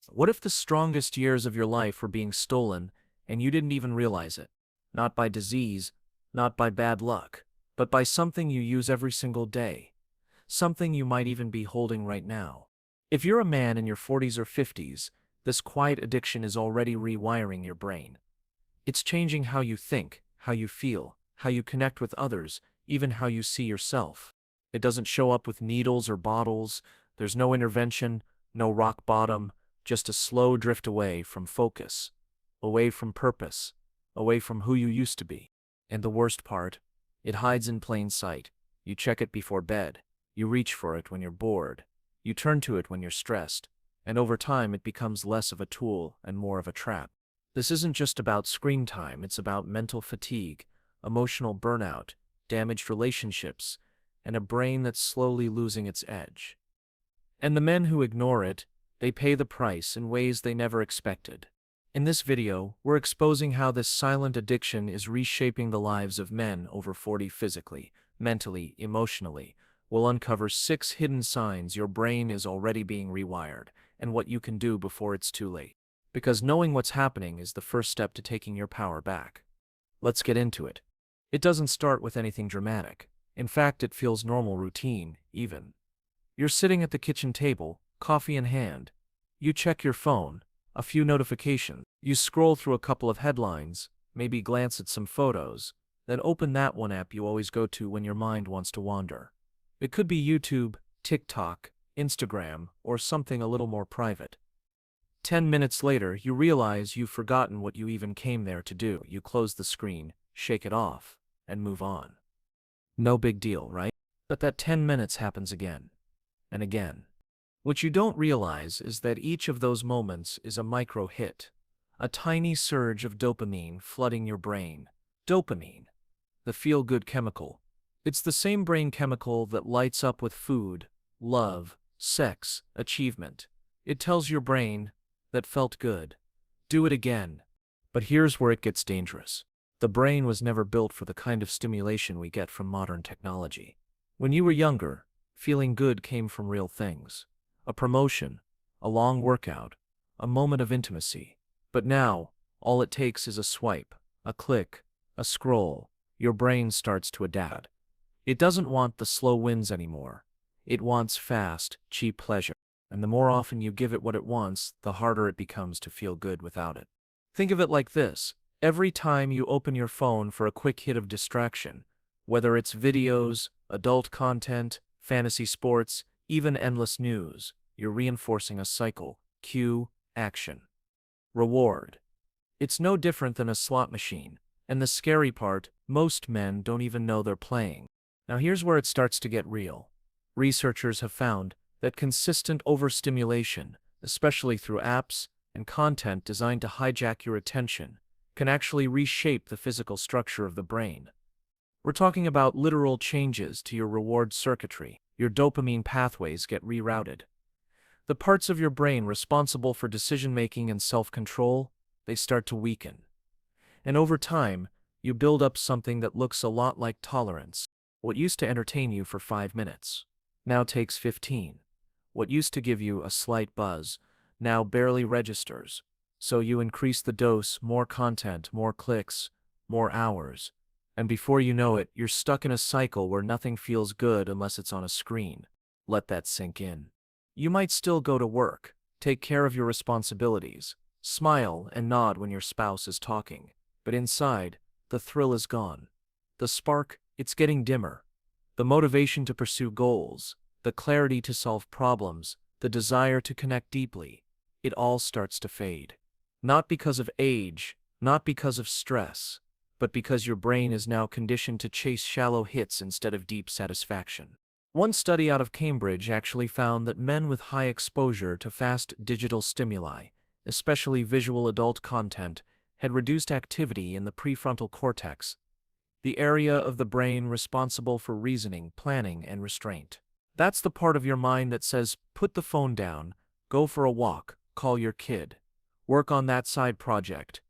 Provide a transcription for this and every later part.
What if the strongest years of your life were being stolen and you didn't even realize it? Not by disease, not by bad luck, but by something you use every single day. Something you might even be holding right now. If you're a man in your 40s or 50s, this quiet addiction is already rewiring your brain. It's changing how you think, how you feel, how you connect with others, even how you see yourself. It doesn't show up with needles or bottles. There's no intervention, no rock bottom, just a slow drift away from focus, away from purpose, away from who you used to be. And the worst part, it hides in plain sight. You check it before bed. You reach for it when you're bored. You turn to it when you're stressed. And over time, it becomes less of a tool and more of a trap. This isn't just about screen time, it's about mental fatigue, emotional burnout, damaged relationships, and a brain that's slowly losing its edge. And the men who ignore it, they pay the price in ways they never expected. In this video, we're exposing how this silent addiction is reshaping the lives of men over 40 physically, mentally, emotionally. We'll uncover 6 hidden signs your brain is already being rewired, and what you can do before it's too late. Because knowing what's happening is the first step to taking your power back. Let's get into it. It doesn't start with anything dramatic. In fact, it feels normal routine, even. You're sitting at the kitchen table, coffee in hand. You check your phone, a few notifications. You scroll through a couple of headlines, maybe glance at some photos, then open that one app you always go to when your mind wants to wander. It could be YouTube, TikTok, Instagram, or something a little more private. 10 minutes later, you realize you've forgotten what you even came there to do. You close the screen, shake it off, and move on. No big deal, right? But that 10 minutes happens again and again. What you don't realize is that each of those moments is a micro hit, a tiny surge of dopamine flooding your brain. Dopamine, the feel-good chemical. It's the same brain chemical that lights up with food, love, sex, achievement. It tells your brain, that felt good. Do it again. But here's where it gets dangerous. The brain was never built for the kind of stimulation we get from modern technology. When you were younger, feeling good came from real things. A promotion, a long workout, a moment of intimacy. But now, all it takes is a swipe, a click, a scroll. Your brain starts to adapt. It doesn't want the slow wins anymore. It wants fast, cheap pleasure. And the more often you give it what it wants, the harder it becomes to feel good without it. Think of it like this. Every time you open your phone for a quick hit of distraction, whether it's videos, adult content, fantasy sports, even endless news, you're reinforcing a cycle. Cue, action. Reward. It's no different than a slot machine. And the scary part, most men don't even know they're playing. Now here's where it starts to get real. Researchers have found that consistent overstimulation, especially through apps and content designed to hijack your attention, can actually reshape the physical structure of the brain. We're talking about literal changes to your reward circuitry. Your dopamine pathways get rerouted. The parts of your brain responsible for decision-making and self-control, they start to weaken. And over time, you build up something that looks a lot like tolerance. What used to entertain you for 5 minutes now takes 15. What used to give you a slight buzz now barely registers. So you increase the dose, more content, more clicks, more hours. And before you know it, you're stuck in a cycle where nothing feels good unless it's on a screen. Let that sink in. You might still go to work, take care of your responsibilities, smile and nod when your spouse is talking. But inside, the thrill is gone. The spark, it's getting dimmer. The motivation to pursue goals, the clarity to solve problems, the desire to connect deeply, it all starts to fade. Not because of age, not because of stress, but because your brain is now conditioned to chase shallow hits instead of deep satisfaction. One study out of Cambridge actually found that men with high exposure to fast digital stimuli, especially visual adult content, had reduced activity in the prefrontal cortex, the area of the brain responsible for reasoning, planning, and restraint. That's the part of your mind that says, put the phone down, go for a walk, call your kid, work on that side project.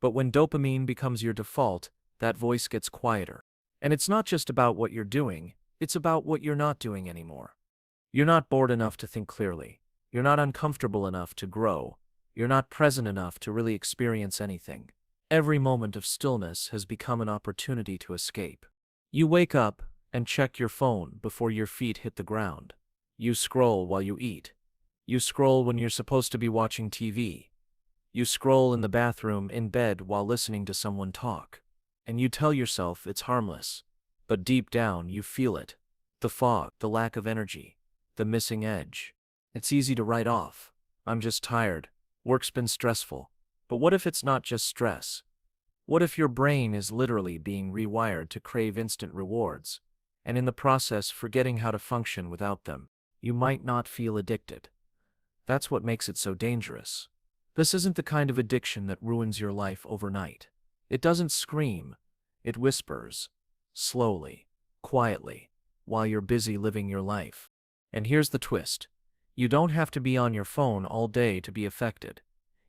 But when dopamine becomes your default, that voice gets quieter. And it's not just about what you're doing, it's about what you're not doing anymore. You're not bored enough to think clearly. You're not uncomfortable enough to grow. You're not present enough to really experience anything. Every moment of stillness has become an opportunity to escape. You wake up and check your phone before your feet hit the ground. You scroll while you eat. You scroll when you're supposed to be watching TV. You scroll in the bathroom, in bed, while listening to someone talk. And you tell yourself it's harmless. But deep down, you feel it. The fog, the lack of energy, the missing edge. It's easy to write off. I'm just tired. Work's been stressful. But what if it's not just stress? What if your brain is literally being rewired to crave instant rewards, and in the process forgetting how to function without them? You might not feel addicted. That's what makes it so dangerous. This isn't the kind of addiction that ruins your life overnight. It doesn't scream. It whispers. Slowly, quietly, while you're busy living your life. And here's the twist. You don't have to be on your phone all day to be affected.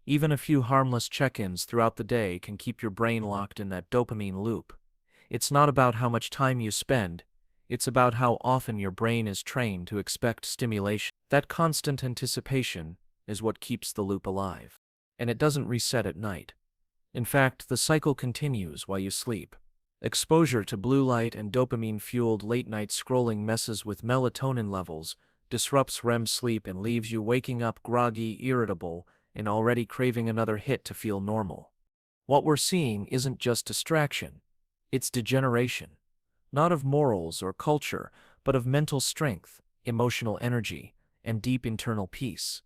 Even a few harmless check-ins throughout the day can keep your brain locked in that dopamine loop. It's not about how much time you spend. It's about how often your brain is trained to expect stimulation. That constant anticipation is what keeps the loop alive. And it doesn't reset at night. In fact, the cycle continues while you sleep. Exposure to blue light and dopamine-fueled late-night scrolling messes with melatonin levels, disrupts REM sleep, and leaves you waking up groggy, irritable, and already craving another hit to feel normal. What we're seeing isn't just distraction. It's degeneration. Not of morals or culture, but of mental strength, emotional energy, and deep internal peace.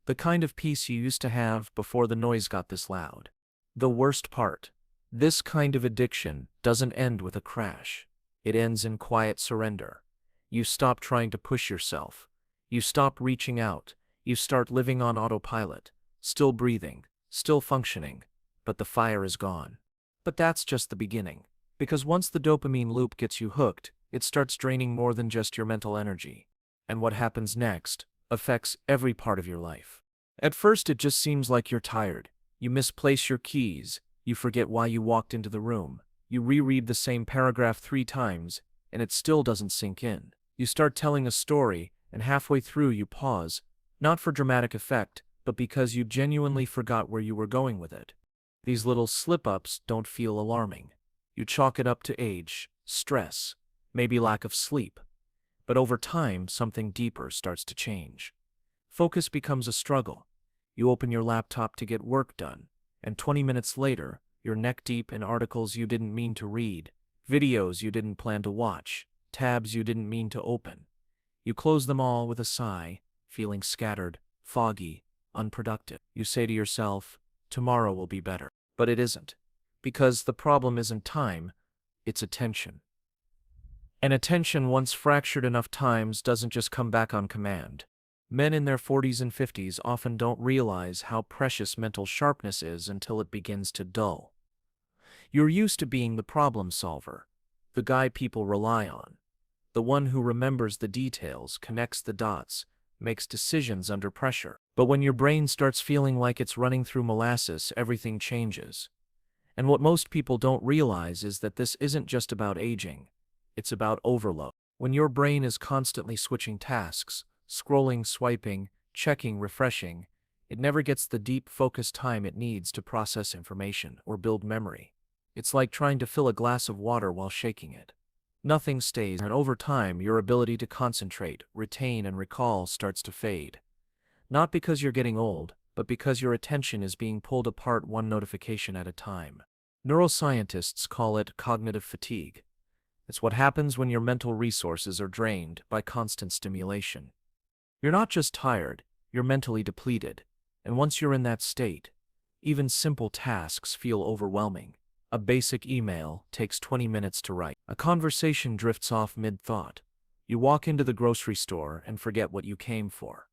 The kind of peace you used to have before the noise got this loud. The worst part: this kind of addiction doesn't end with a crash. It ends in quiet surrender. You stop trying to push yourself. You stop reaching out. You start living on autopilot, still breathing, still functioning, but the fire is gone. But that's just the beginning. Because once the dopamine loop gets you hooked, it starts draining more than just your mental energy. And what happens next affects every part of your life. At first, it just seems like you're tired. You misplace your keys. You forget why you walked into the room. You reread the same paragraph 3 times, and it still doesn't sink in. You start telling a story, and halfway through you pause, not for dramatic effect, but because you genuinely forgot where you were going with it. These little slip-ups don't feel alarming. You chalk it up to age, stress, maybe lack of sleep. But over time, something deeper starts to change. Focus becomes a struggle. You open your laptop to get work done, and 20 minutes later, you're neck-deep in articles you didn't mean to read, videos you didn't plan to watch, tabs you didn't mean to open. You close them all with a sigh, feeling scattered, foggy, unproductive. You say to yourself, tomorrow will be better. But it isn't. Because the problem isn't time, it's attention. And attention, once fractured enough times, doesn't just come back on command. Men in their 40s and 50s often don't realize how precious mental sharpness is until it begins to dull. You're used to being the problem solver, the guy people rely on, the one who remembers the details, connects the dots, makes decisions under pressure. But when your brain starts feeling like it's running through molasses, everything changes. And what most people don't realize is that this isn't just about aging. It's about overload. When your brain is constantly switching tasks, scrolling, swiping, checking, refreshing, it never gets the deep, focused time it needs to process information or build memory. It's like trying to fill a glass of water while shaking it. Nothing stays, and over time, your ability to concentrate, retain, and recall starts to fade. Not because you're getting old, but because your attention is being pulled apart one notification at a time. Neuroscientists call it cognitive fatigue. It's what happens when your mental resources are drained by constant stimulation. You're not just tired, you're mentally depleted. And once you're in that state, even simple tasks feel overwhelming. A basic email takes 20 minutes to write. A conversation drifts off mid-thought. You walk into the grocery store and forget what you came for.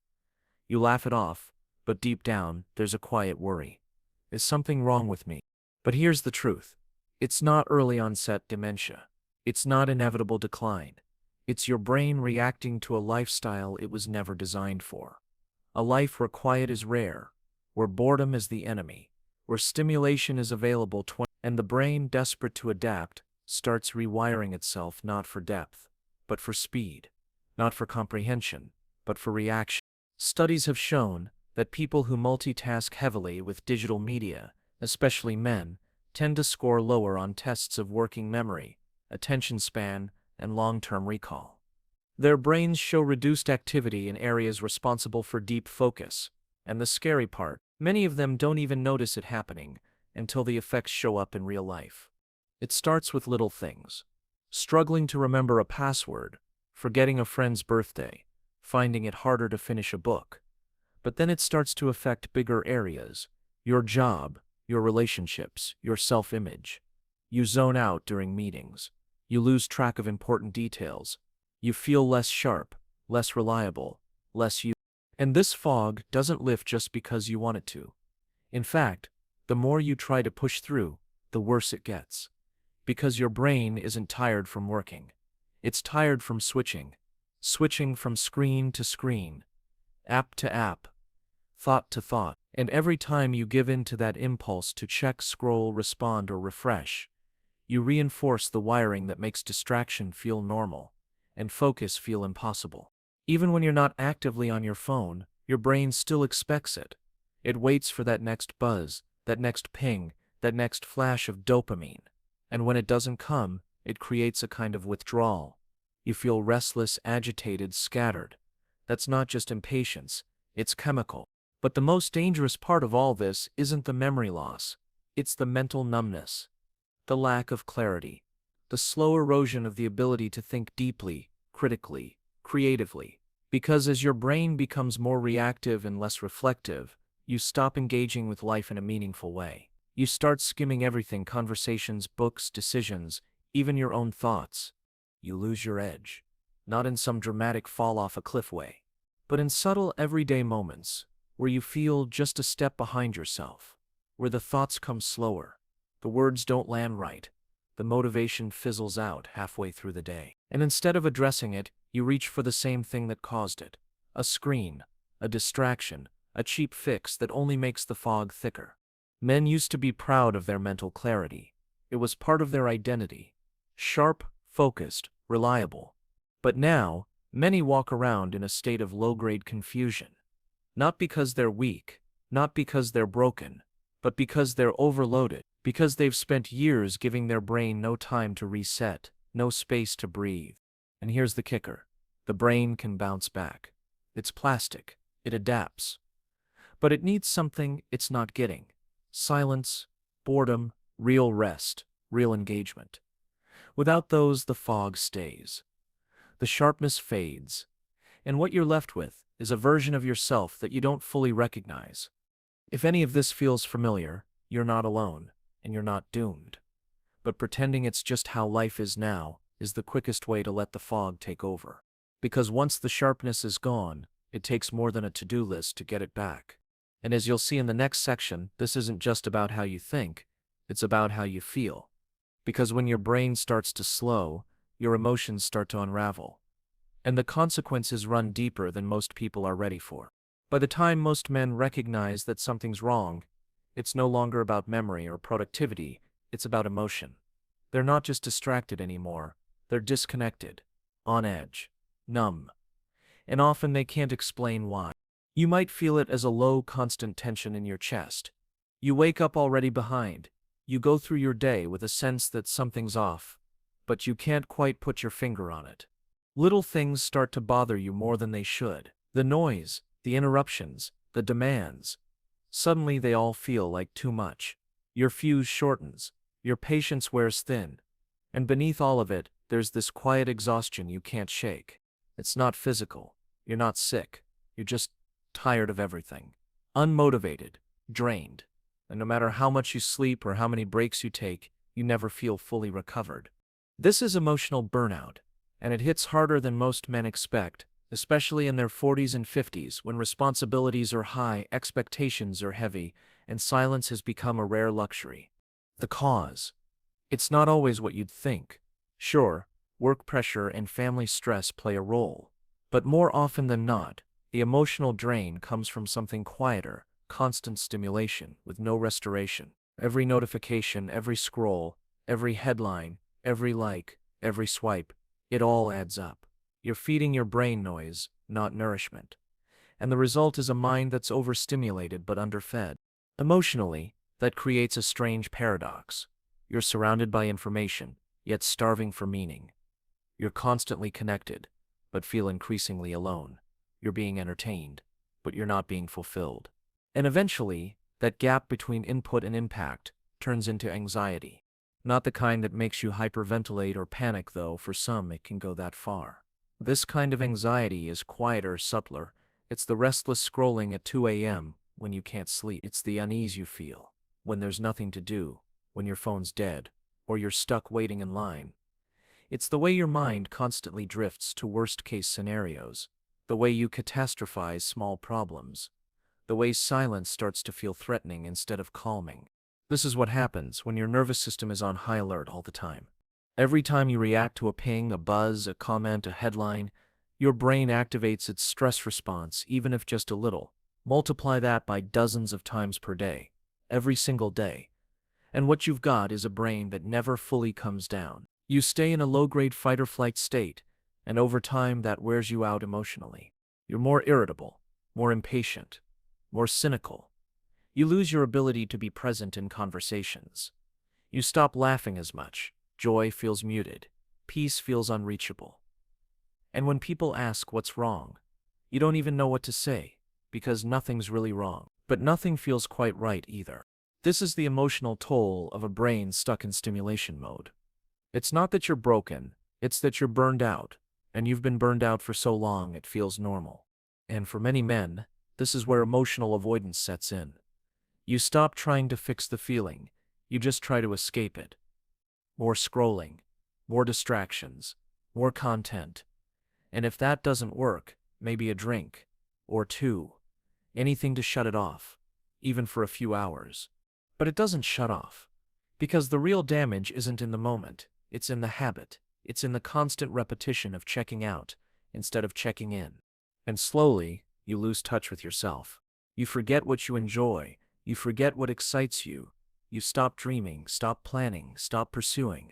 You laugh it off, but deep down, there's a quiet worry. Is something wrong with me? But here's the truth. It's not early onset dementia. It's not inevitable decline. It's your brain reacting to a lifestyle it was never designed for. A life where quiet is rare, where boredom is the enemy, where stimulation is available and the brain, desperate to adapt, starts rewiring itself not for depth, but for speed, not for comprehension, but for reaction. Studies have shown that people who multitask heavily with digital media, especially men, tend to score lower on tests of working memory, attention span, and long-term recall. Their brains show reduced activity in areas responsible for deep focus, and the scary part, many of them don't even notice it happening until the effects show up in real life. It starts with little things. Struggling to remember a password, forgetting a friend's birthday, finding it harder to finish a book. But then it starts to affect bigger areas: your job, your relationships, your self-image. You zone out during meetings. You lose track of important details. You feel less sharp, less reliable, less you. And this fog doesn't lift just because you want it to. In fact, the more you try to push through, the worse it gets. Because your brain isn't tired from working. It's tired from switching. Switching from screen to screen, app to app, thought to thought. And every time you give in to that impulse to check, scroll, respond, or refresh, you reinforce the wiring that makes distraction feel normal and focus feel impossible. Even when you're not actively on your phone, your brain still expects it. It waits for that next buzz, that next ping, that next flash of dopamine. And when it doesn't come, it creates a kind of withdrawal. You feel restless, agitated, scattered. That's not just impatience, it's chemical. But the most dangerous part of all this isn't the memory loss. It's the mental numbness. The lack of clarity. The slow erosion of the ability to think deeply, critically, creatively. Because as your brain becomes more reactive and less reflective, you stop engaging with life in a meaningful way. You start skimming everything: conversations, books, decisions, even your own thoughts. You lose your edge. Not in some dramatic fall off a cliff way, but in subtle everyday moments where you feel just a step behind yourself, where the thoughts come slower, the words don't land right, the motivation fizzles out halfway through the day. And instead of addressing it, you reach for the same thing that caused it: a screen, a distraction, a cheap fix that only makes the fog thicker. Men used to be proud of their mental clarity. It was part of their identity. Sharp, focused, reliable. But now, many walk around in a state of low-grade confusion. Not because they're weak, not because they're broken, but because they're overloaded, because they've spent years giving their brain no time to reset, no space to breathe. And here's the kicker: the brain can bounce back. It's plastic, it adapts. But it needs something it's not getting: silence, boredom, real rest, real engagement. Without those, the fog stays. The sharpness fades. And what you're left with is a version of yourself that you don't fully recognize. If any of this feels familiar, you're not alone, and you're not doomed. But pretending it's just how life is now is the quickest way to let the fog take over. Because once the sharpness is gone, it takes more than a to-do list to get it back. And as you'll see in the next section, this isn't just about how you think, it's about how you feel. Because when your brain starts to slow, your emotions start to unravel. And the consequences run deeper than most people are ready for. By the time most men recognize that something's wrong, it's no longer about memory or productivity, it's about emotion. They're not just distracted anymore, they're disconnected, on edge, numb. And often they can't explain why. You might feel it as a low, constant tension in your chest. You wake up already behind. You go through your day with a sense that something's off, but you can't quite put your finger on it. Little things start to bother you more than they should. The noise, the interruptions, the demands. Suddenly they all feel like too much. Your fuse shortens. Your patience wears thin. And beneath all of it, there's this quiet exhaustion you can't shake. It's not physical. You're not sick. You're just tired of everything. Unmotivated. Drained. And no matter how much you sleep or how many breaks you take, you never feel fully recovered. This is emotional burnout. And it hits harder than most men expect, especially in their 40s and 50s when responsibilities are high, expectations are heavy, and silence has become a rare luxury. The cause. It's not always what you'd think. Sure, work pressure and family stress play a role. But more often than not, the emotional drain comes from something quieter: constant stimulation with no restoration. Every notification, every scroll, every headline, every like, every swipe. It all adds up. You're feeding your brain noise, not nourishment. and the result is a mind that's overstimulated but underfed. Emotionally, that creates a strange paradox. You're surrounded by information, yet starving for meaning. You're constantly connected, but feel increasingly alone. You're being entertained, but you're not being fulfilled. And eventually, that gap between input and impact turns into anxiety. Not the kind that makes you hyperventilate or panic, though for some it can go that far. This kind of anxiety is quieter, subtler. It's the restless scrolling at 2 a.m. when you can't sleep. It's the unease you feel when there's nothing to do, when your phone's dead, or you're stuck waiting in line. It's the way your mind constantly drifts to worst-case scenarios, the way you catastrophize small problems, the way silence starts to feel threatening instead of calming. This is what happens when your nervous system is on high alert all the time. Every time you react to a ping, a buzz, a comment, a headline, your brain activates its stress response, even if just a little. Multiply that by dozens of times per day, every single day. And what you've got is a brain that never fully comes down. You stay in a low-grade fight-or-flight state, and over time that wears you out emotionally. You're more irritable, more impatient, more cynical. You lose your ability to be present in conversations. You stop laughing as much. Joy feels muted. Peace feels unreachable. And when people ask what's wrong, you don't even know what to say, because nothing's really wrong. But nothing feels quite right either. This is the emotional toll of a brain stuck in stimulation mode. It's not that you're broken, it's that you're burned out, and you've been burned out for so long it feels normal. And for many men, this is where emotional avoidance sets in. You stop trying to fix the feeling, you just try to escape it. More scrolling, more distractions, more content. And if that doesn't work, maybe a drink, or two, anything to shut it off, even for a few hours. But it doesn't shut off, because the real damage isn't in the moment, it's in the habit, it's in the constant repetition of checking out instead of checking in. And slowly, you lose touch with yourself. You forget what you enjoy, you forget what excites you. You stop dreaming, stop planning, stop pursuing.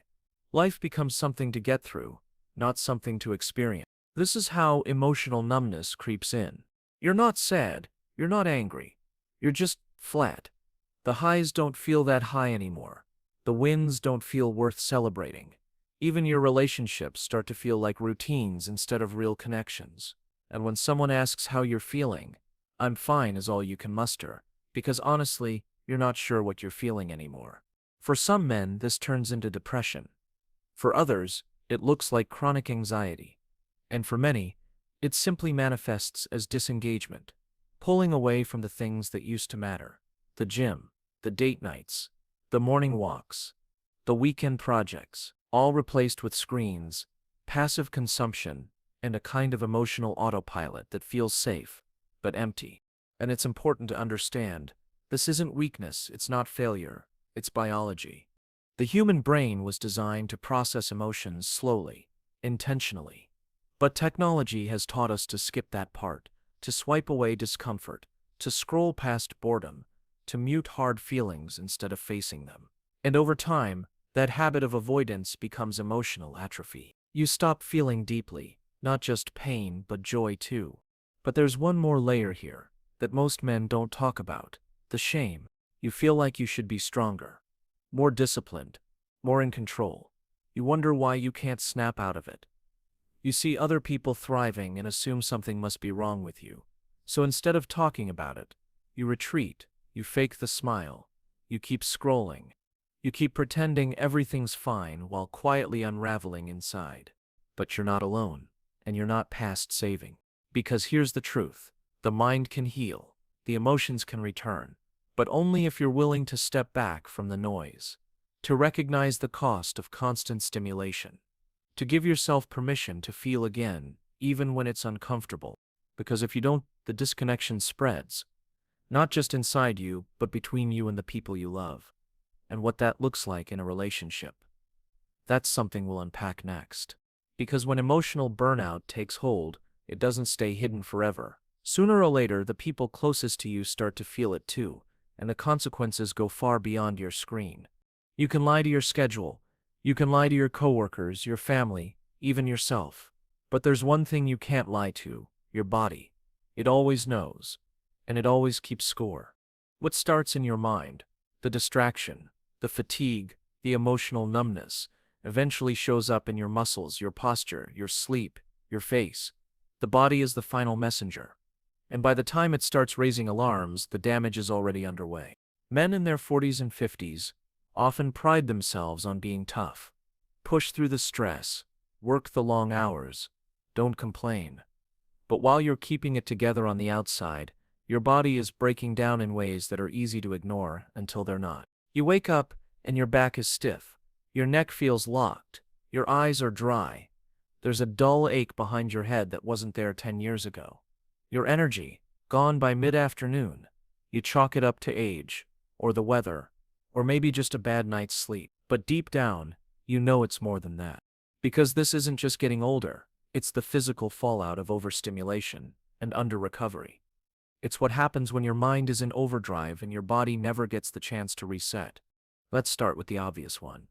Life becomes something to get through, not something to experience. This is how emotional numbness creeps in. You're not sad, you're not angry, you're just flat. The highs don't feel that high anymore. The wins don't feel worth celebrating. Even your relationships start to feel like routines instead of real connections. And when someone asks how you're feeling, "I'm fine" is all you can muster, because honestly, you're not sure what you're feeling anymore. For some men, this turns into depression. For others, it looks like chronic anxiety. And for many, it simply manifests as disengagement, pulling away from the things that used to matter. The gym, the date nights, the morning walks, the weekend projects, all replaced with screens, passive consumption, and a kind of emotional autopilot that feels safe, but empty. And it's important to understand, this isn't weakness, it's not failure, it's biology. The human brain was designed to process emotions slowly, intentionally. But technology has taught us to skip that part, to swipe away discomfort, to scroll past boredom, to mute hard feelings instead of facing them. And over time, that habit of avoidance becomes emotional atrophy. You stop feeling deeply, not just pain but joy too. But there's one more layer here that most men don't talk about: the shame. You feel like you should be stronger, more disciplined, more in control. You wonder why you can't snap out of it. You see other people thriving and assume something must be wrong with you. So instead of talking about it, you retreat, you fake the smile, you keep scrolling, you keep pretending everything's fine while quietly unraveling inside. But you're not alone, and you're not past saving. Because here's the truth: the mind can heal, the emotions can return, but only if you're willing to step back from the noise, to recognize the cost of constant stimulation, to give yourself permission to feel again, even when it's uncomfortable. Because if you don't, the disconnection spreads, not just inside you, but between you and the people you love. And what that looks like in a relationship, that's something we'll unpack next. Because when emotional burnout takes hold, it doesn't stay hidden forever. Sooner or later, the people closest to you start to feel it too, and the consequences go far beyond your screen. You can lie to your schedule, you can lie to your coworkers, your family, even yourself. But there's one thing you can't lie to: your body. It always knows, and it always keeps score. What starts in your mind, the distraction, the fatigue, the emotional numbness, eventually shows up in your muscles, your posture, your sleep, your face. The body is the final messenger. And by the time it starts raising alarms, the damage is already underway. Men in their 40s and 50s often pride themselves on being tough. Push through the stress, work the long hours, don't complain. But while you're keeping it together on the outside, your body is breaking down in ways that are easy to ignore until they're not. You wake up and your back is stiff. Your neck feels locked. Your eyes are dry. There's a dull ache behind your head that wasn't there 10 years ago. Your energy, gone by mid-afternoon. You chalk it up to age, or the weather, or maybe just a bad night's sleep. But deep down, you know it's more than that. Because this isn't just getting older, it's the physical fallout of overstimulation and under-recovery. It's what happens when your mind is in overdrive and your body never gets the chance to reset. Let's start with the obvious one.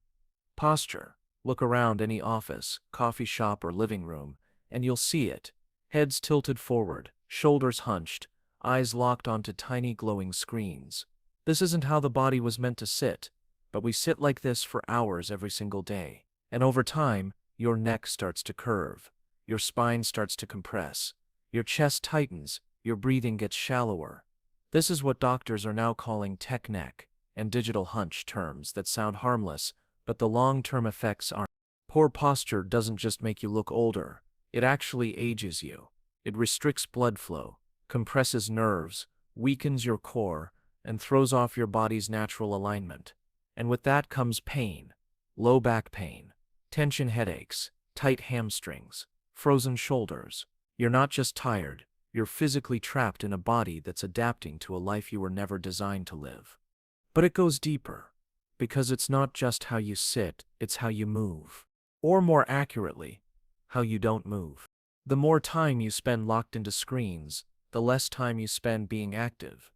Posture. Look around any office, coffee shop, or living room, and you'll see it. Heads tilted forward, shoulders hunched, eyes locked onto tiny glowing screens. This isn't how the body was meant to sit, but we sit like this for hours every single day. And over time, your neck starts to curve, your spine starts to compress, your chest tightens, your breathing gets shallower. This is what doctors are now calling tech neck and digital hunch, terms that sound harmless, but the long-term effects aren't. Poor posture doesn't just make you look older, it actually ages you. It restricts blood flow, compresses nerves, weakens your core, and throws off your body's natural alignment. And with that comes pain, low back pain, tension headaches, tight hamstrings, frozen shoulders. You're not just tired, you're physically trapped in a body that's adapting to a life you were never designed to live. But it goes deeper, because it's not just how you sit, it's how you move. Or more accurately, how you don't move. The more time you spend locked into screens, the less time you spend being active.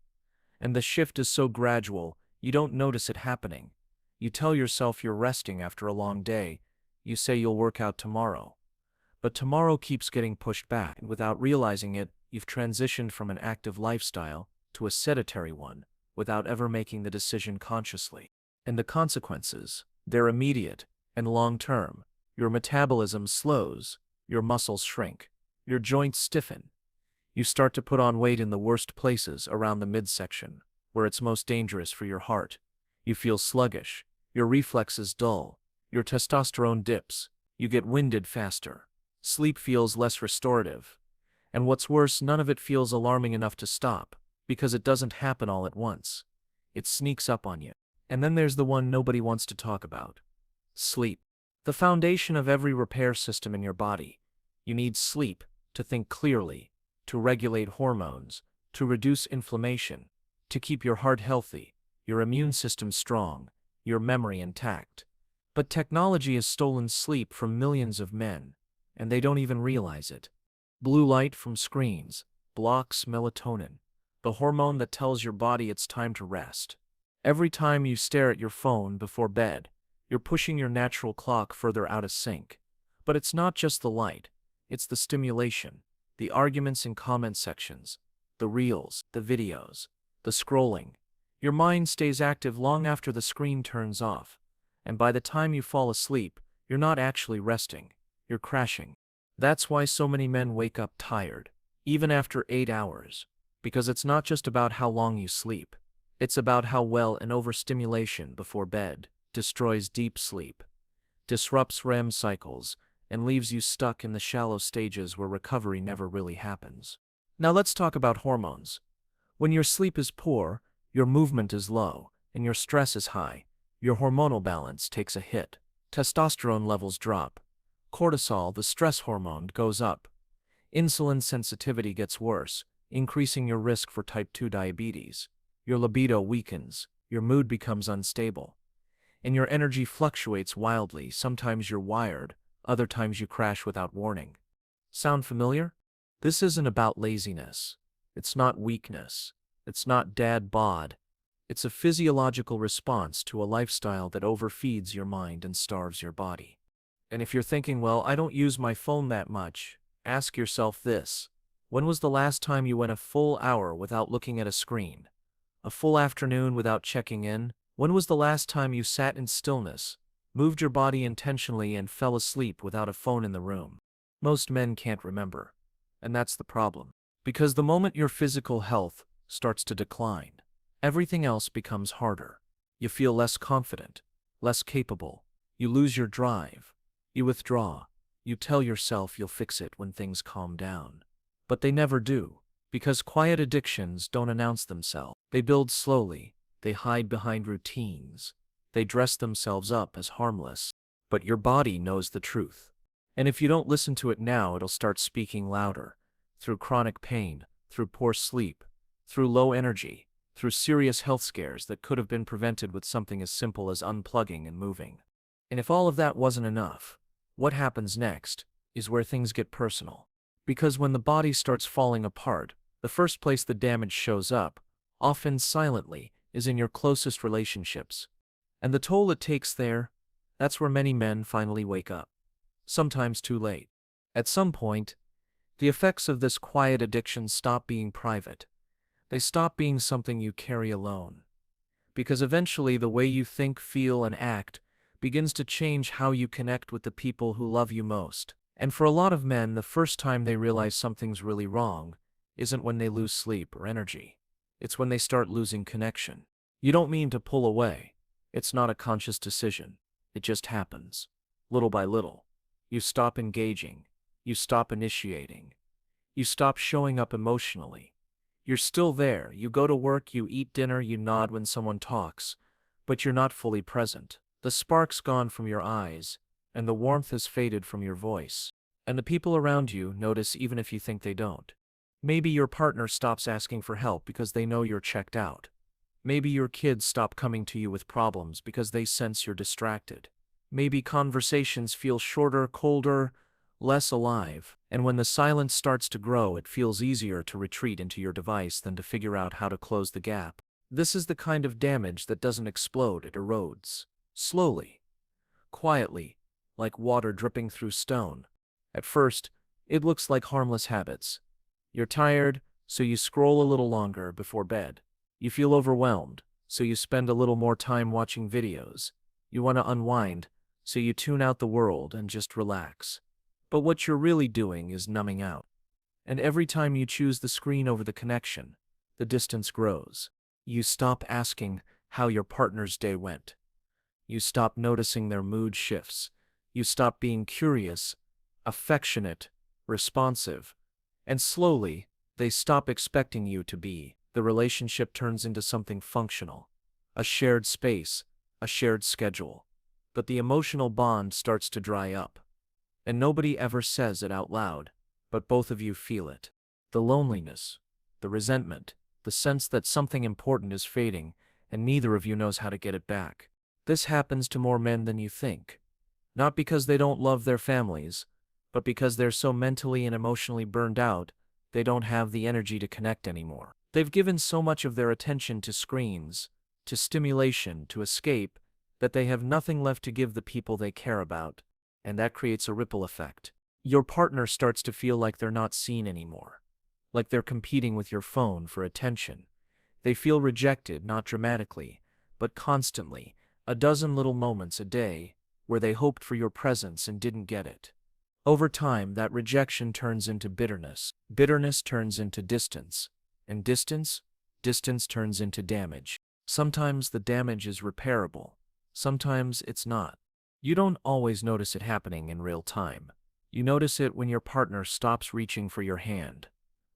And the shift is so gradual, you don't notice it happening. You tell yourself you're resting after a long day. You say you'll work out tomorrow. But tomorrow keeps getting pushed back, and without realizing it, you've transitioned from an active lifestyle to a sedentary one, without ever making the decision consciously. And the consequences, they're immediate and long-term. Your metabolism slows, your muscles shrink, your joints stiffen. You start to put on weight in the worst places, around the midsection, where it's most dangerous for your heart. You feel sluggish, your reflexes dull, your testosterone dips, you get winded faster. Sleep feels less restorative. And what's worse, none of it feels alarming enough to stop, because it doesn't happen all at once. It sneaks up on you. And then there's the one nobody wants to talk about. Sleep. The foundation of every repair system in your body. You need sleep to think clearly, to regulate hormones, to reduce inflammation, to keep your heart healthy, your immune system strong, your memory intact. But technology has stolen sleep from millions of men, and they don't even realize it. Blue light from screens blocks melatonin, the hormone that tells your body it's time to rest. Every time you stare at your phone before bed, you're pushing your natural clock further out of sync. But it's not just the light, it's the stimulation, the arguments in comment sections, the reels, the videos, the scrolling. Your mind stays active long after the screen turns off, and by the time you fall asleep, you're not actually resting, you're crashing. That's why so many men wake up tired, even after 8 hours, because it's not just about how long you sleep. It's about how well an overstimulation before bed destroys deep sleep, disrupts REM cycles, and leaves you stuck in the shallow stages where recovery never really happens. Now let's talk about hormones. When your sleep is poor, your movement is low, and your stress is high, your hormonal balance takes a hit. Testosterone levels drop. Cortisol, the stress hormone, goes up. Insulin sensitivity gets worse, increasing your risk for type 2 diabetes. Your libido weakens, your mood becomes unstable, and your energy fluctuates wildly. Sometimes you're wired, other times you crash without warning. Sound familiar? This isn't about laziness. It's not weakness. It's not dad bod. It's a physiological response to a lifestyle that overfeeds your mind and starves your body. And if you're thinking, well, I don't use my phone that much, ask yourself this. When was the last time you went a full hour without looking at a screen? A full afternoon without checking in? When was the last time you sat in stillness, moved your body intentionally, and fell asleep without a phone in the room? Most men can't remember. And that's the problem. Because the moment your physical health starts to decline, everything else becomes harder. You feel less confident, less capable. You lose your drive. You withdraw. You tell yourself you'll fix it when things calm down. But they never do, because quiet addictions don't announce themselves. They build slowly. They hide behind routines. They dress themselves up as harmless. But your body knows the truth. And if you don't listen to it now, it'll start speaking louder. Through chronic pain, through poor sleep, through low energy, through serious health scares that could have been prevented with something as simple as unplugging and moving. And if all of that wasn't enough, what happens next is where things get personal. Because when the body starts falling apart, the first place the damage shows up, often silently, is in your closest relationships. And the toll it takes there, that's where many men finally wake up. Sometimes too late. At some point, the effects of this quiet addiction stop being private. They stop being something you carry alone. Because eventually the way you think, feel, and act begins to change how you connect with the people who love you most. And for a lot of men, the first time they realize something's really wrong isn't when they lose sleep or energy. It's when they start losing connection. You don't mean to pull away. It's not a conscious decision. It just happens. Little by little. You stop engaging. You stop initiating. You stop showing up emotionally. You're still there. You go to work, you eat dinner, you nod when someone talks, but you're not fully present. The spark's gone from your eyes, and the warmth has faded from your voice. And the people around you notice even if you think they don't. Maybe your partner stops asking for help because they know you're checked out. Maybe your kids stop coming to you with problems because they sense you're distracted. Maybe conversations feel shorter, colder, less alive, and when the silence starts to grow, it feels easier to retreat into your device than to figure out how to close the gap. This is the kind of damage that doesn't explode, it erodes. Slowly. Quietly. Like water dripping through stone. At first, it looks like harmless habits. You're tired, so you scroll a little longer before bed. You feel overwhelmed, so you spend a little more time watching videos. You want to unwind, so you tune out the world and just relax. But what you're really doing is numbing out. And every time you choose the screen over the connection, the distance grows. You stop asking how your partner's day went. You stop noticing their mood shifts. You stop being curious, affectionate, responsive. And slowly, they stop expecting you to be. The relationship turns into something functional. A shared space, a shared schedule. But the emotional bond starts to dry up. And nobody ever says it out loud, but both of you feel it. The loneliness, the resentment, the sense that something important is fading, and neither of you knows how to get it back. This happens to more men than you think. Not because they don't love their families, but because they're so mentally and emotionally burned out, they don't have the energy to connect anymore. They've given so much of their attention to screens, to stimulation, to escape, that they have nothing left to give the people they care about, and that creates a ripple effect. Your partner starts to feel like they're not seen anymore, like they're competing with your phone for attention. They feel rejected, not dramatically, but constantly, a dozen little moments a day, where they hoped for your presence and didn't get it. Over time, that rejection turns into bitterness. Bitterness turns into distance. And distance turns into damage. Sometimes the damage is repairable. Sometimes it's not. You don't always notice it happening in real time. You notice it when your partner stops reaching for your hand,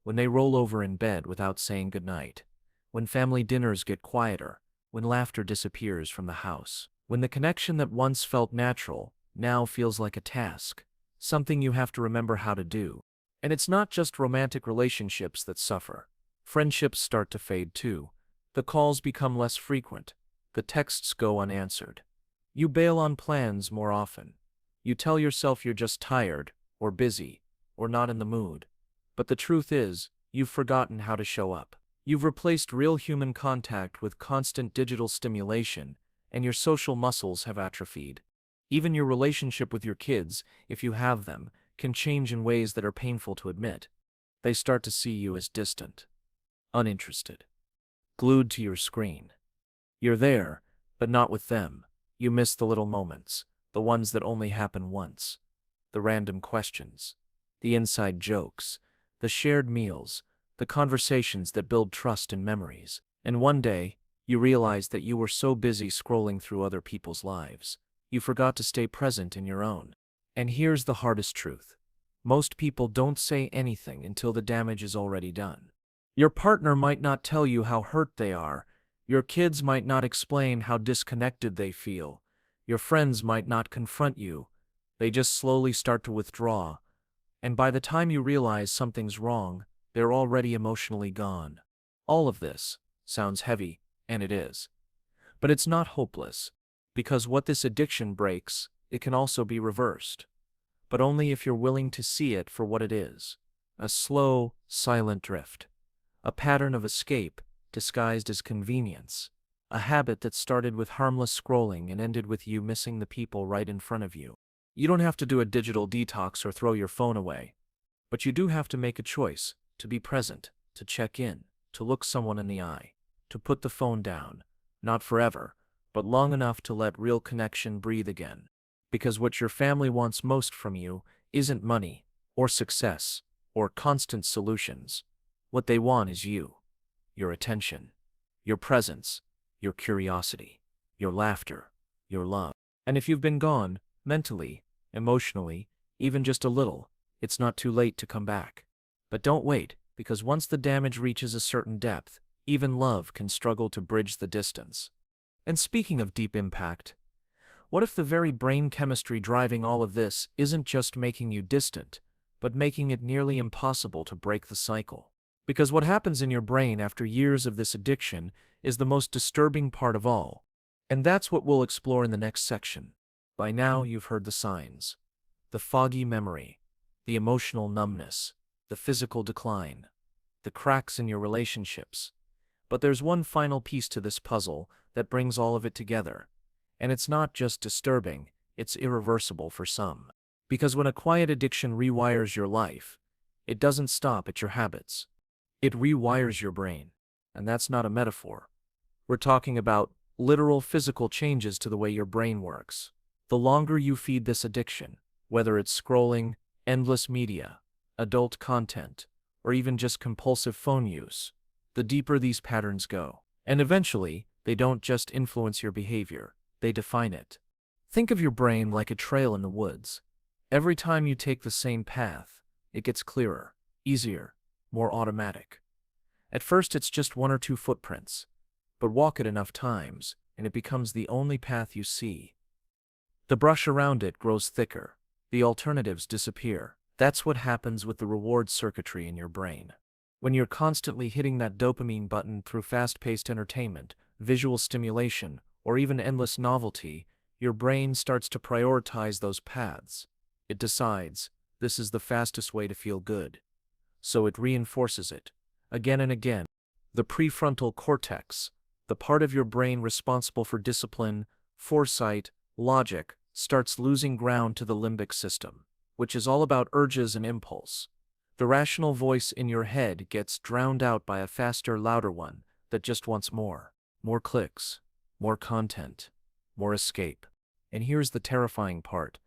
when they roll over in bed without saying goodnight, when family dinners get quieter, when laughter disappears from the house, when the connection that once felt natural now feels like a task, something you have to remember how to do. And it's not just romantic relationships that suffer. Friendships start to fade too. The calls become less frequent. The texts go unanswered. You bail on plans more often. You tell yourself you're just tired, or busy, or not in the mood. But the truth is, you've forgotten how to show up. You've replaced real human contact with constant digital stimulation, and your social muscles have atrophied. Even your relationship with your kids, if you have them, can change in ways that are painful to admit. They start to see you as distant, uninterested, glued to your screen. You're there, but not with them. You miss the little moments, the ones that only happen once, the random questions, the inside jokes, the shared meals, the conversations that build trust and memories. And one day, you realize that you were so busy scrolling through other people's lives, you forgot to stay present in your own. And here's the hardest truth. Most people don't say anything until the damage is already done. Your partner might not tell you how hurt they are. Your kids might not explain how disconnected they feel. Your friends might not confront you. They just slowly start to withdraw. And by the time you realize something's wrong, they're already emotionally gone. All of this sounds heavy, and it is. But it's not hopeless, because what this addiction breaks, it can also be reversed. But only if you're willing to see it for what it is. A slow, silent drift. A pattern of escape disguised as convenience. A habit that started with harmless scrolling and ended with you missing the people right in front of you. You don't have to do a digital detox or throw your phone away. But you do have to make a choice, to be present, to check in, to look someone in the eye, to put the phone down, not forever, but long enough to let real connection breathe again. Because what your family wants most from you isn't money, or success, or constant solutions. What they want is you, your attention, your presence, your curiosity, your laughter, your love. And if you've been gone, mentally, emotionally, even just a little, it's not too late to come back. But don't wait, because once the damage reaches a certain depth, even love can struggle to bridge the distance. And speaking of deep impact, what if the very brain chemistry driving all of this isn't just making you distant, but making it nearly impossible to break the cycle? Because what happens in your brain after years of this addiction is the most disturbing part of all. And that's what we'll explore in the next section. By now, you've heard the signs. The foggy memory, the emotional numbness, the physical decline, the cracks in your relationships. But there's one final piece to this puzzle that brings all of it together. And it's not just disturbing, it's irreversible for some. Because when a quiet addiction rewires your life, it doesn't stop at your habits. It rewires your brain. And that's not a metaphor. We're talking about literal physical changes to the way your brain works. The longer you feed this addiction, whether it's scrolling, endless media, adult content, or even just compulsive phone use, the deeper these patterns go. And eventually, they don't just influence your behavior, they define it. Think of your brain like a trail in the woods. Every time you take the same path, it gets clearer, easier, more automatic. At first it's just one or two footprints, but walk it enough times, and it becomes the only path you see. The brush around it grows thicker, the alternatives disappear. That's what happens with the reward circuitry in your brain. When you're constantly hitting that dopamine button through fast-paced entertainment, visual stimulation, or even endless novelty, your brain starts to prioritize those paths. It decides, this is the fastest way to feel good. So it reinforces it, again and again. The prefrontal cortex, the part of your brain responsible for discipline, foresight, logic, starts losing ground to the limbic system, which is all about urges and impulse. The rational voice in your head gets drowned out by a faster, louder one that just wants more. More clicks, more content, more escape. And here's the terrifying part.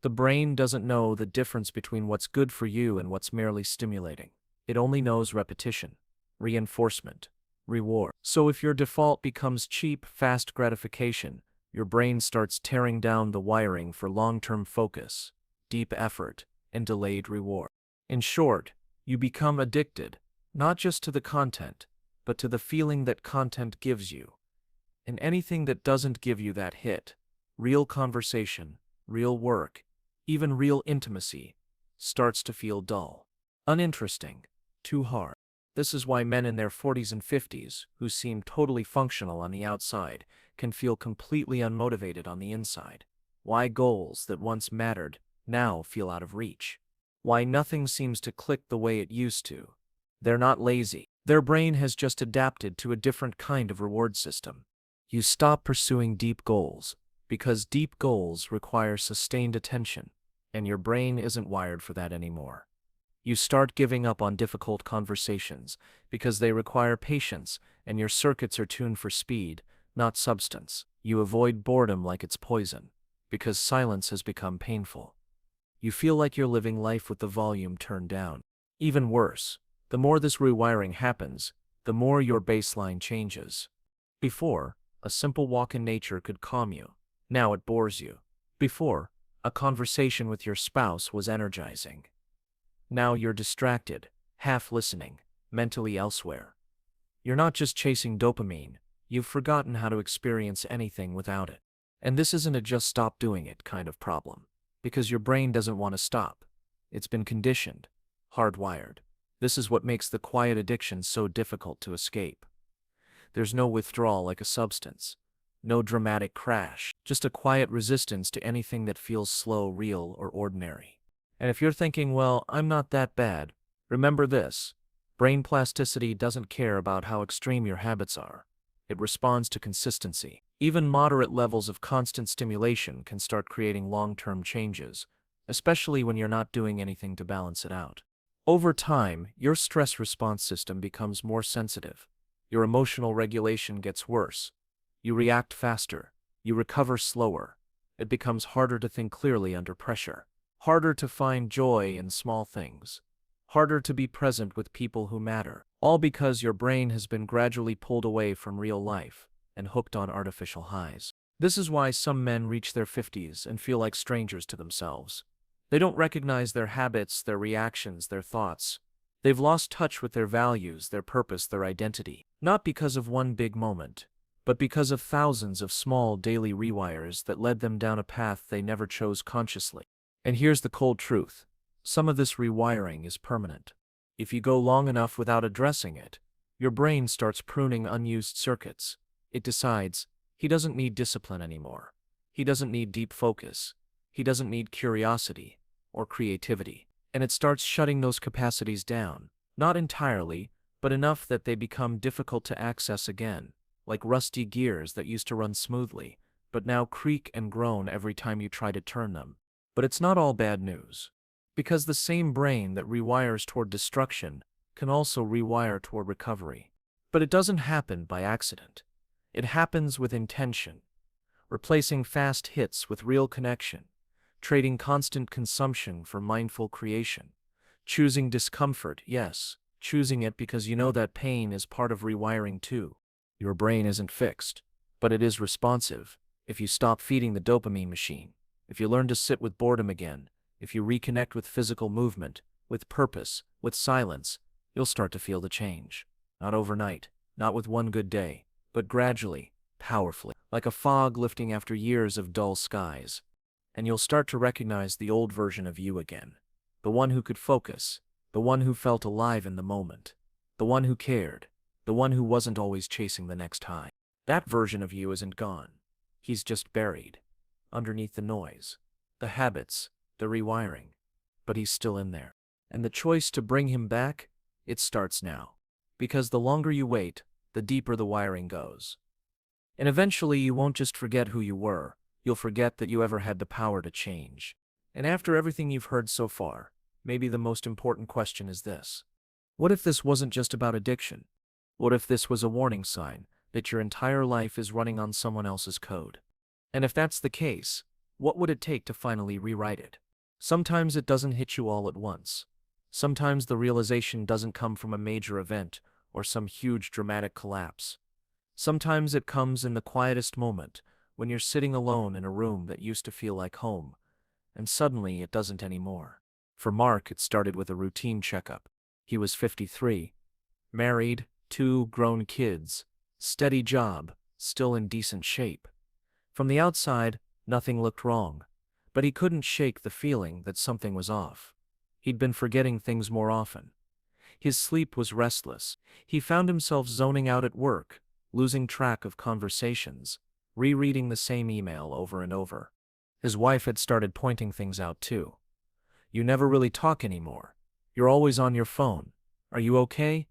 The brain doesn't know the difference between what's good for you and what's merely stimulating. It only knows repetition, reinforcement, reward. So if your default becomes cheap, fast gratification, your brain starts tearing down the wiring for long-term focus, deep effort, and delayed reward. In short, you become addicted, not just to the content, but to the feeling that content gives you. And anything that doesn't give you that hit, real conversation, real work, even real intimacy, starts to feel dull, uninteresting, too hard. This is why men in their 40s and 50s, who seem totally functional on the outside, can feel completely unmotivated on the inside. Why goals that once mattered now feel out of reach. Why nothing seems to click the way it used to. They're not lazy. Their brain has just adapted to a different kind of reward system. You stop pursuing deep goals, because deep goals require sustained attention, and your brain isn't wired for that anymore. You start giving up on difficult conversations because they require patience and your circuits are tuned for speed, not substance. You avoid boredom like it's poison because silence has become painful. You feel like you're living life with the volume turned down. Even worse, the more this rewiring happens, the more your baseline changes. Before, a simple walk in nature could calm you. Now it bores you. Before, a conversation with your spouse was energizing. Now you're distracted, half listening, mentally elsewhere. You're not just chasing dopamine, you've forgotten how to experience anything without it. And this isn't a just stop doing it kind of problem, because your brain doesn't want to stop. It's been conditioned, hardwired. This is what makes the quiet addiction so difficult to escape. There's no withdrawal like a substance. No dramatic crash, just a quiet resistance to anything that feels slow, real, or ordinary. And if you're thinking, well, I'm not that bad, remember this. Brain plasticity doesn't care about how extreme your habits are. It responds to consistency. Even moderate levels of constant stimulation can start creating long-term changes, especially when you're not doing anything to balance it out. Over time, your stress response system becomes more sensitive. Your emotional regulation gets worse. You react faster. You recover slower. It becomes harder to think clearly under pressure. Harder to find joy in small things. Harder to be present with people who matter. All because your brain has been gradually pulled away from real life and hooked on artificial highs. This is why some men reach their 50s and feel like strangers to themselves. They don't recognize their habits, their reactions, their thoughts. They've lost touch with their values, their purpose, their identity. Not because of one big moment, but because of thousands of small daily rewires that led them down a path they never chose consciously. And here's the cold truth. Some of this rewiring is permanent. If you go long enough without addressing it, your brain starts pruning unused circuits. It decides, he doesn't need discipline anymore. He doesn't need deep focus. He doesn't need curiosity or creativity. And it starts shutting those capacities down. Not entirely, but enough that they become difficult to access again, like rusty gears that used to run smoothly, but now creak and groan every time you try to turn them. But it's not all bad news. Because the same brain that rewires toward destruction can also rewire toward recovery. But it doesn't happen by accident. It happens with intention, replacing fast hits with real connection, trading constant consumption for mindful creation, choosing discomfort, yes, choosing it because you know that pain is part of rewiring too. Your brain isn't fixed, but it is responsive. If you stop feeding the dopamine machine, if you learn to sit with boredom again, if you reconnect with physical movement, with purpose, with silence, you'll start to feel the change. Not overnight, not with one good day, but gradually, powerfully, like a fog lifting after years of dull skies. And you'll start to recognize the old version of you again. The one who could focus, the one who felt alive in the moment, the one who cared, the one who wasn't always chasing the next high. That version of you isn't gone. He's just buried, underneath the noise, the habits, the rewiring. But he's still in there. And the choice to bring him back, it starts now. Because the longer you wait, the deeper the wiring goes. And eventually you won't just forget who you were, you'll forget that you ever had the power to change. And after everything you've heard so far, maybe the most important question is this. What if this wasn't just about addiction? What if this was a warning sign that your entire life is running on someone else's code? And if that's the case, what would it take to finally rewrite it? Sometimes it doesn't hit you all at once. Sometimes the realization doesn't come from a major event or some huge dramatic collapse. Sometimes it comes in the quietest moment, when you're sitting alone in a room that used to feel like home, and suddenly it doesn't anymore. For Mark, it started with a routine checkup. He was 53, married, 2 grown kids, steady job, still in decent shape. From the outside, nothing looked wrong, but he couldn't shake the feeling that something was off. He'd been forgetting things more often. His sleep was restless. He found himself zoning out at work, losing track of conversations, rereading the same email over and over. His wife had started pointing things out too. You never really talk anymore. You're always on your phone. Are you okay?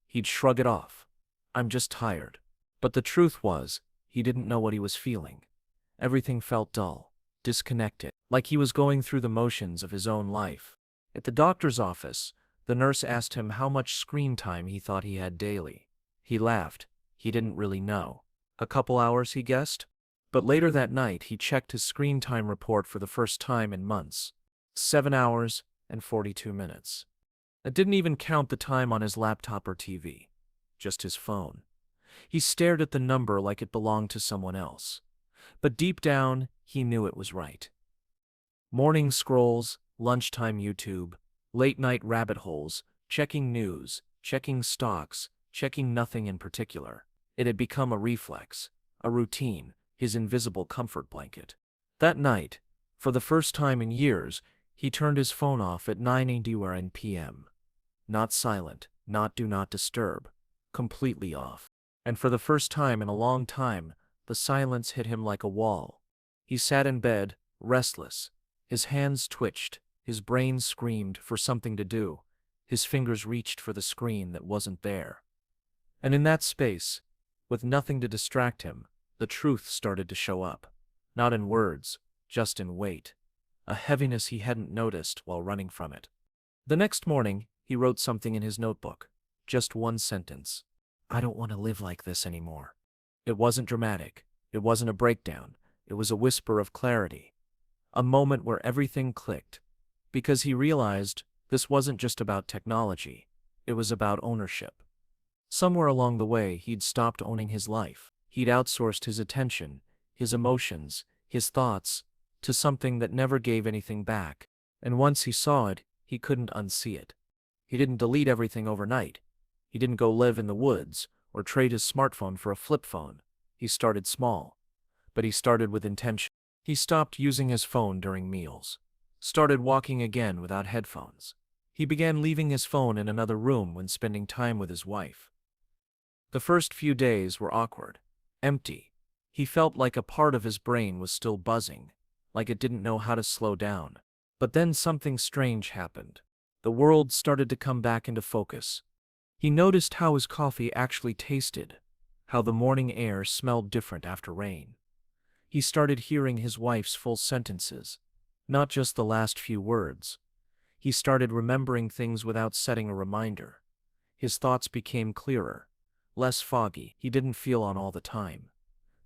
He'd shrug it off. I'm just tired. But the truth was, he didn't know what he was feeling. Everything felt dull, disconnected, like he was going through the motions of his own life. At the doctor's office, The nurse asked him how much screen time he thought he had daily. He laughed. He didn't really know. A couple hours, he guessed? But later that night, he checked his screen time report for the first time in months. 7 hours and 42 minutes. It didn't even count the time on his laptop or TV. Just his phone. He stared at the number like it belonged to someone else. But deep down, he knew it was right. Morning scrolls, lunchtime YouTube, late-night rabbit holes, checking news, checking stocks, checking nothing in particular. It had become a reflex, a routine, his invisible comfort blanket. That night, for the first time in years, he turned his phone off at 9:80 p.m. Not silent, not do not disturb, completely off. And for the first time in a long time, the silence hit him like a wall. He sat in bed, restless. His hands twitched, his brain screamed for something to do. His fingers reached for the screen that wasn't there. And in that space, with nothing to distract him, the truth started to show up. Not in words, just in weight. A heaviness he hadn't noticed while running from it. The next morning, he wrote something in his notebook. Just one sentence. I don't want to live like this anymore. It wasn't dramatic. It wasn't a breakdown. It was a whisper of clarity. A moment where everything clicked. Because he realized this wasn't just about technology. It was about ownership. Somewhere along the way, he'd stopped owning his life. He'd outsourced his attention, his emotions, his thoughts, to something that never gave anything back. And once he saw it, he couldn't unsee it. He didn't delete everything overnight. He didn't go live in the woods or trade his smartphone for a flip phone. He started small. But he started with intention. He stopped using his phone during meals. Started walking again without headphones. He began leaving his phone in another room when spending time with his wife. The first few days were awkward. Empty. He felt like a part of his brain was still buzzing, like it didn't know how to slow down. But then something strange happened. The world started to come back into focus. He noticed how his coffee actually tasted, how the morning air smelled different after rain. He started hearing his wife's full sentences, not just the last few words. He started remembering things without setting a reminder. His thoughts became clearer, less foggy. He didn't feel on all the time,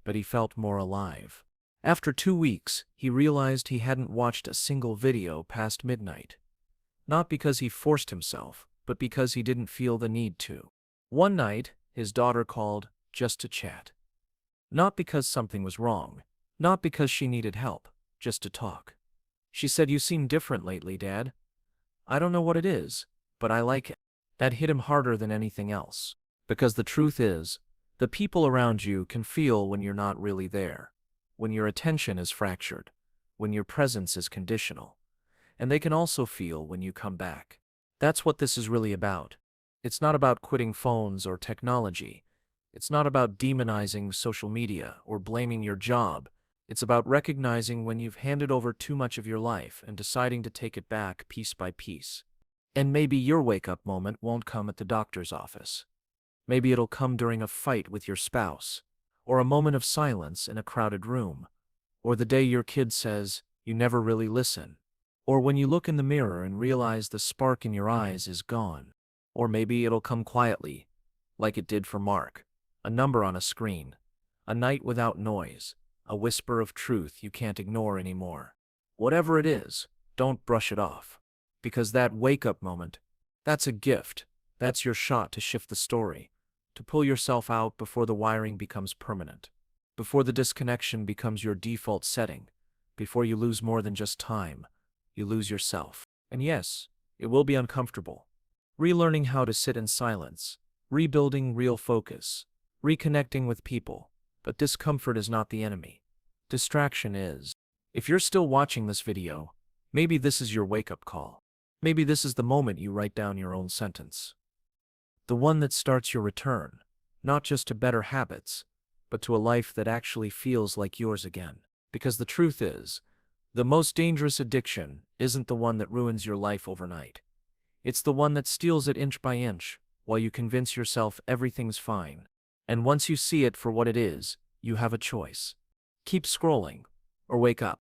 but he felt more alive. After 2 weeks, he realized he hadn't watched a single video past midnight. Not because he forced himself, but because he didn't feel the need to. One night, his daughter called just to chat. Not because something was wrong, not because she needed help, just to talk. She said, "You seem different lately, Dad. I don't know what it is, but I like it." That hit him harder than anything else. Because the truth is, the people around you can feel when you're not really there, when your attention is fractured, when your presence is conditional. And they can also feel when you come back. That's what this is really about. It's not about quitting phones or technology. It's not about demonizing social media or blaming your job. It's about recognizing when you've handed over too much of your life and deciding to take it back piece by piece. And maybe your wake-up moment won't come at the doctor's office. Maybe it'll come during a fight with your spouse, or a moment of silence in a crowded room, or the day your kid says, "You never really listen," or when you look in the mirror and realize the spark in your eyes is gone. Or maybe it'll come quietly, like it did for Mark. A number on a screen, a night without noise, a whisper of truth you can't ignore anymore. Whatever it is, don't brush it off. Because that wake-up moment, that's a gift. That's your shot to shift the story, to pull yourself out before the wiring becomes permanent, before the disconnection becomes your default setting, before you lose more than just time, you lose yourself. And yes, it will be uncomfortable. Relearning how to sit in silence, rebuilding real focus, reconnecting with people. But discomfort is not the enemy. Distraction is. If you're still watching this video, maybe this is your wake-up call. Maybe this is the moment you write down your own sentence. The one that starts your return, not just to better habits, but to a life that actually feels like yours again. Because the truth is, the most dangerous addiction isn't the one that ruins your life overnight. It's the one that steals it inch by inch, while you convince yourself everything's fine. And once you see it for what it is, you have a choice. Keep scrolling, or wake up.